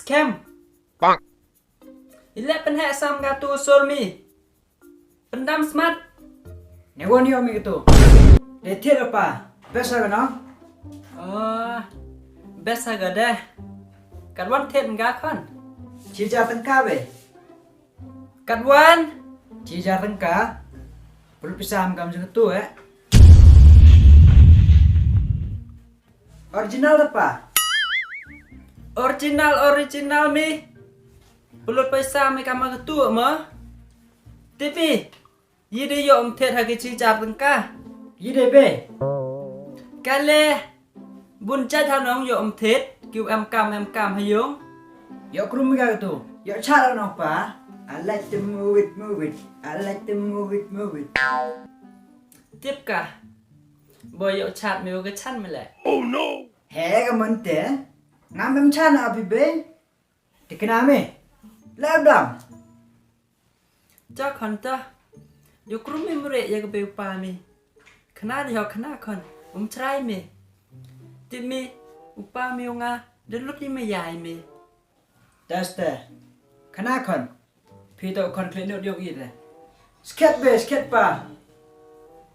Scam. Bang. Ilek penhek sam gatu solmi. Pendam smart. Newa ni omi gitu. Detir apa? Biasa kan no? Oh. Best agak deh. Kadwan tet enggak kan? Cija tengka be. Kadwan. Cija tengka. Perlu pisah kam segitu Original apa? Original mi. Perlu paisa mi kamu ketua mah. Tapi. Yide yo tet hagi cija tengka. Yide be. Kale. Bun chat hanong yo tet. Kêu em cam hay yong. Yo krum ga gitu. Yo cara no pa. I like to move it. I like to move it. Tiếp cả. Boy yo chat mi cái chăn mi lại. Oh no! He ka mante. Ngam em chana abi be. Tikna me. Labdam. Cho con ta. Yo krum mi mure ya cái bêu pa mi. Khana di ho khana con. Try mi. Tiếp mi. Upa mi nga. Đến lúc đi mi dài mi. Das te. Kana kon. Pito kon kle no diok ide. Sket be sket pa.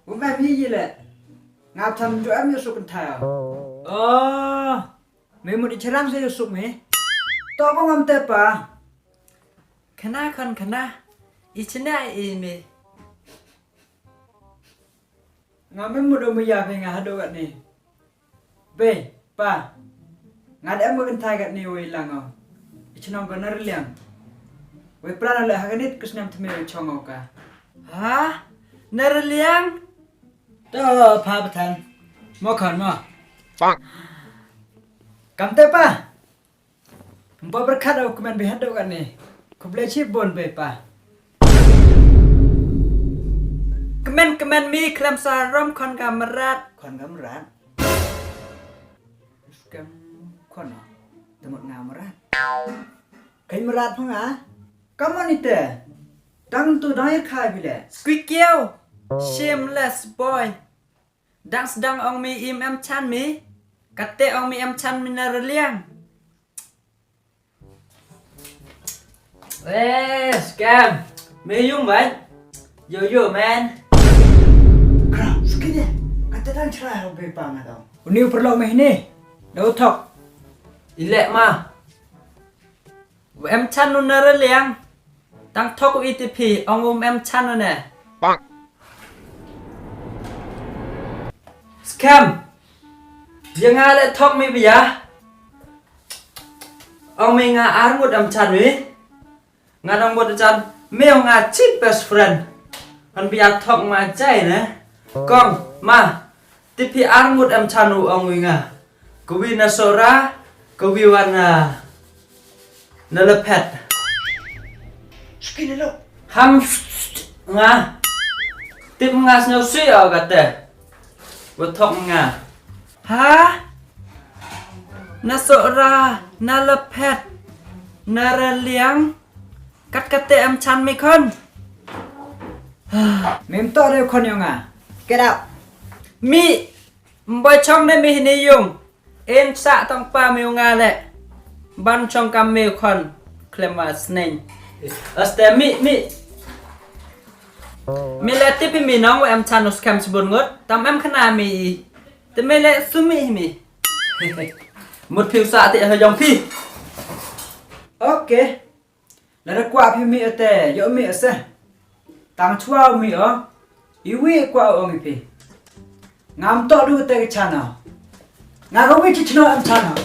Uma mi yile. Ngap tham jo am yo suk kan tha. Oh. Me mo di charam se yo suk me. To ko ngam te pa. Khana con khana. Ichina e mi. Ngam me mo do me ya pe nga hado gat ni. Be pa. Ngad am mo kan tha gat ni we lango. Ichnong ko nar liang. We prana le haganit kusnam thme chongo ka. Hả? Nere liang? To pa pathan. Mo khon mo. Bang. Kam te pa. Mpo berkat aku men behat do kan ni. Ku boleh chip bon be pa. Kemen mi klam saram kon kamerat. Kon gamrat. Skam kon no. Temot ngamrat. Kai merat phang a? Kamu ni te. Tang tu dai khai bile. Squeak kêu. Shameless boy. Dang ong mi im em chan mi. Kate ong mi em chan mi nere liang. Ê, Scam. Mi dung vậy? Yo man. Kra, skide. Kata dang cerai ho be pa ma tau. Uniu perlu meh ni. Dau thok. Ilek ma. Em chan nu nere liang. Tang thok ITP ong em chan nu nè. Bang. Scam. Yang ada thok mi biya. Ông mi nga ar một em chan mi. Nga dong một chan meo nga cheap best friend. Hắn biya thok ma chai nè. Kong ma. Tipi ar một em chan nu ông mi nga. Kubi na sora. Kubi wana. Nalepet. Skide lo. Ham nga. Tip nga snow suy ở gạt tè. Vô thok nga. Hả? Na sora. Nalepet. Nara liang. Cắt tè em chan mi con. Mem to de kon yo nga. Get out. Mi. Boy chong de mi ni yung. En sa tong pa mi nga le. Ban chong kam mi con. Klema sneng. Aste mi. Mi le tipi mi nong wa em chan us kam sibun ngot. Tam em khana mi. Te mi le sumi mi. Một phiêu xạ thì hơi dòng phi. Okay. Lada kwa pi mi ate yo mi ase. Tang chua mi o. Iwi kwa o mi pi. Ngam to du te chana. Nga go wi chi chno am chana.